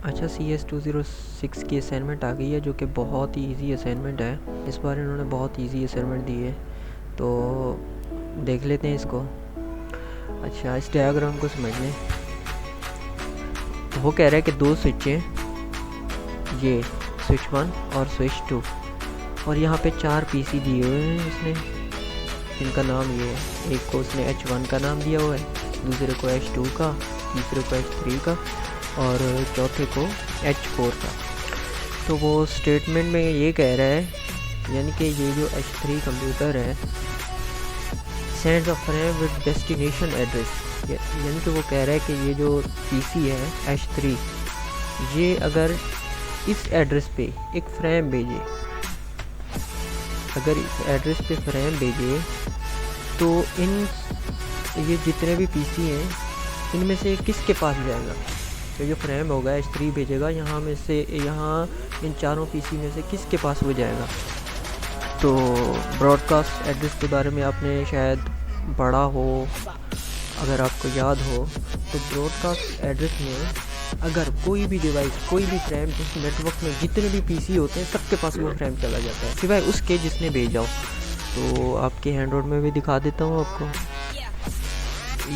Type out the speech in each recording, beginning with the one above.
अच्छा, CS206 की assignment आ गई है, जो कि बहुत ही इजी असाइनमेंट है। इस बार इन्होंने बहुत इजी असाइनमेंट दी है, तो देख लेते हैं इसको। अच्छा, इस डायग्राम को समझ लें। तो वो कह रहा है कि दो स्विच हैं, ये स्विच 1 और स्विच 2, और यहाँ पे 4 पीसी दिए हुए हैं इसने, जिनका नाम ये है। एक को उसने H1 का नाम दिया हुआ है, दूसरे को H2 का, तीसरे को H3 का, और चौथे को H4 का। तो वो स्टेटमेंट में ये कह रहा है, यानी कि ये जो H3 कंप्यूटर है, sends a frame with destination address, यानी कि वो कह रहा है कि ये जो पीसी है H3, ये अगर इस एड्रेस पे एक फ्रेम भेजे, अगर इस एड्रेस पे फ्रेम भेजे, तो ये जितने भी पीसी हैं, इनमें से किसके पास जाएगा? तो जो फ्रेम होगा H3 भेजेगा, यहाँ में से, यहाँ इन चारों पीसी में से किसके पास वो जाएगा? तो ब्रॉडकास्ट एड्रेस के बारे में आपने शायद पढ़ा हो, अगर आपको याद हो, तो ब्रॉडकास्ट एड्रेस में अगर कोई भी डिवाइस, कोई भी फ्रेम जिस नेटवर्क में जितने भी पीसी होते हैं, सबके पास वो फ्रेम चला जाता है, सिवाय उसके जिसने भेजा हो। तो आपके हैंडआउट में भी दिखा देता हूँ आपको।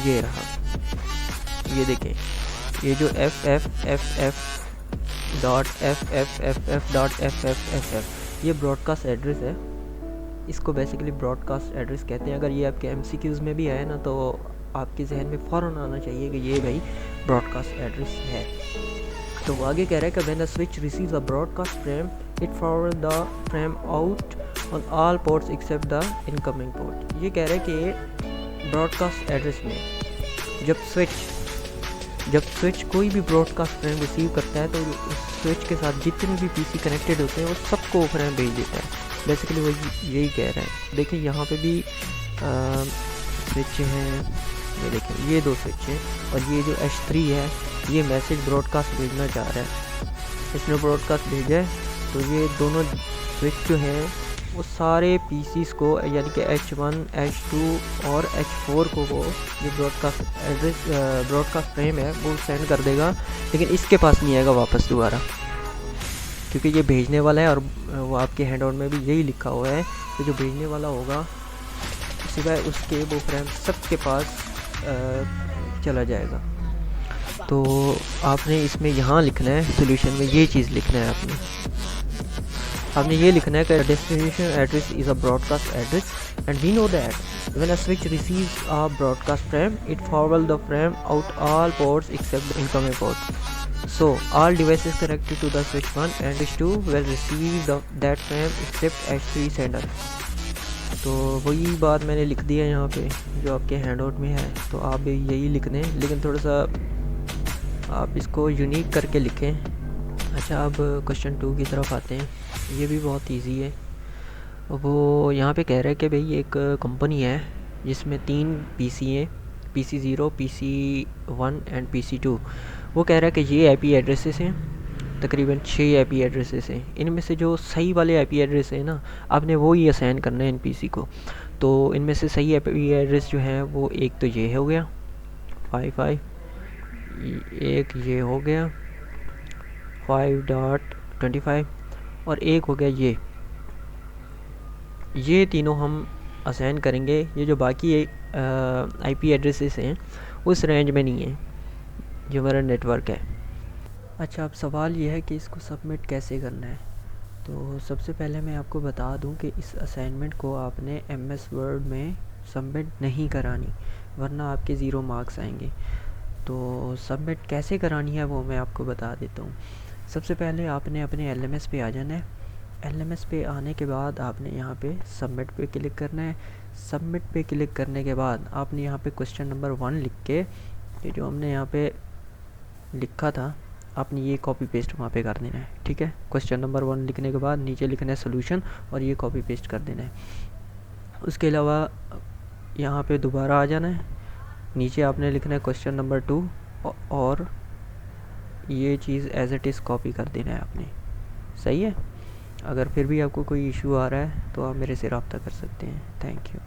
ये रहा, ये देखें, ये जो FFFF.FFFF.FFFF, ये ब्रॉडकास्ट एड्रेस है। इसको बेसिकली ब्रॉडकास्ट एड्रेस कहते हैं। अगर ये आपके MCQs में भी आए ना, तो आपके जहन में फ़ौरन आना चाहिए कि ये भाई ब्रॉडकास्ट एड्रेस है। तो वो आगे कह रहा है कि when the switch receives a broadcast frame, it forward the frame out on all ports except the incoming port. ये कह रहा है कि ब्रॉडकास्ट एड्रेस में जब स्विच कोई भी ब्रॉडकास्ट फ्रेम रिसीव करता है, तो उस स्विच के साथ जितने भी पीसी कनेक्टेड होते हैं, वो सबको फ्रेम भेज देता है। बेसिकली वो यही कह रहा है। देखिए यहाँ पे भी स्विच हैं, ये देखें, ये 2 स्विच हैं, और ये जो H3 है, ये मैसेज ब्रॉडकास्ट भेजना चाह रहा है। इसने ब्रॉडकास्ट भेजा है, तो ये दोनों स्विच जो हैं, वो सारे पीसीस को, यानी कि H1, H2 और H4 को वो जो ब्रॉडकास्ट एड्रेस, ब्रॉडकास्ट फ्रेम है, वो सेंड कर देगा, लेकिन इसके पास नहीं आएगा वापस दोबारा, क्योंकि ये भेजने वाला है। और वो आपके हैंडआउट में भी यही लिखा हुआ है कि जो भेजने वाला होगा, सिवाय उसके वो फ्रेम सबके पास चला जाएगा। तो आपने इसमें यहाँ लिखना है, सोल्यूशन में ये चीज़ लिखना है। आपने ये लिखना है कि destination address is a broadcast address and we know that when a switch receives a broadcast frame, it forward the frame out all ports except the incoming port. So all devices connected to the switch 1 and switch 2 will receive that frame except H3 sender। तो वही बात मैंने लिख दी है यहाँ पे, जो आपके हैंडआउट में है। तो आप भी यही लिख दें, लेकिन थोड़ा सा आप इसको यूनिक करके लिखें। अच्छा, अब क्वेश्चन 2 की तरफ आते हैं। ये भी बहुत इजी है। वो यहाँ पे कह रहा है कि भाई एक कंपनी है जिसमें 3 पीसी हैं, PC0, PC1 एंड PC2। वो कह रहा है कि ये IP एड्रेसेस हैं, तकरीबन 6 IP एड्रेसेस हैं। इनमें से जो सही वाले IP एड्रेस हैं ना, आपने वो ही असाइन करना है इन PC को। तो इनमें से सही IP एड्रेस जो है, वो एक तो ये हो गया 55, एक ये हो गया 5.25, और एक हो गया ये तीनों हम असाइन करेंगे। ये जो बाकी IP एड्रेसेस हैं, उस रेंज में नहीं है जो हमारा नेटवर्क है। अच्छा, अब सवाल ये है कि इसको सबमिट कैसे करना है। तो सबसे पहले मैं आपको बता दूं कि इस असाइनमेंट को आपने MS वर्ड में सबमिट नहीं करानी, वरना आपके 0 मार्क्स आएंगे। तो सबमिट कैसे करानी है वो मैं आपको बता देता हूँ। सबसे पहले आपने अपने LMS पे आ जाना है। LMS पे आने के बाद आपने यहाँ पे सबमिट पे क्लिक करना है। सबमिट पे क्लिक करने के बाद आपने यहाँ पे क्वेश्चन नंबर 1 लिख के, ये जो हमने यहाँ पे लिखा था, आपने ये कॉपी पेस्ट वहाँ पे कर देना है। ठीक है, क्वेश्चन नंबर 1 लिखने के बाद नीचे लिखना है सोल्यूशन, और ये कॉपी पेस्ट कर देना है। उसके अलावा यहाँ पे दोबारा आ जाना है, नीचे आपने लिखना है क्वेश्चन नंबर 2, और ये चीज़ एज इट इज़ कॉपी कर देना है आपने। सही है। अगर फिर भी आपको कोई इशू आ रहा है, तो आप मेरे से रब्ता कर सकते हैं। Thank you.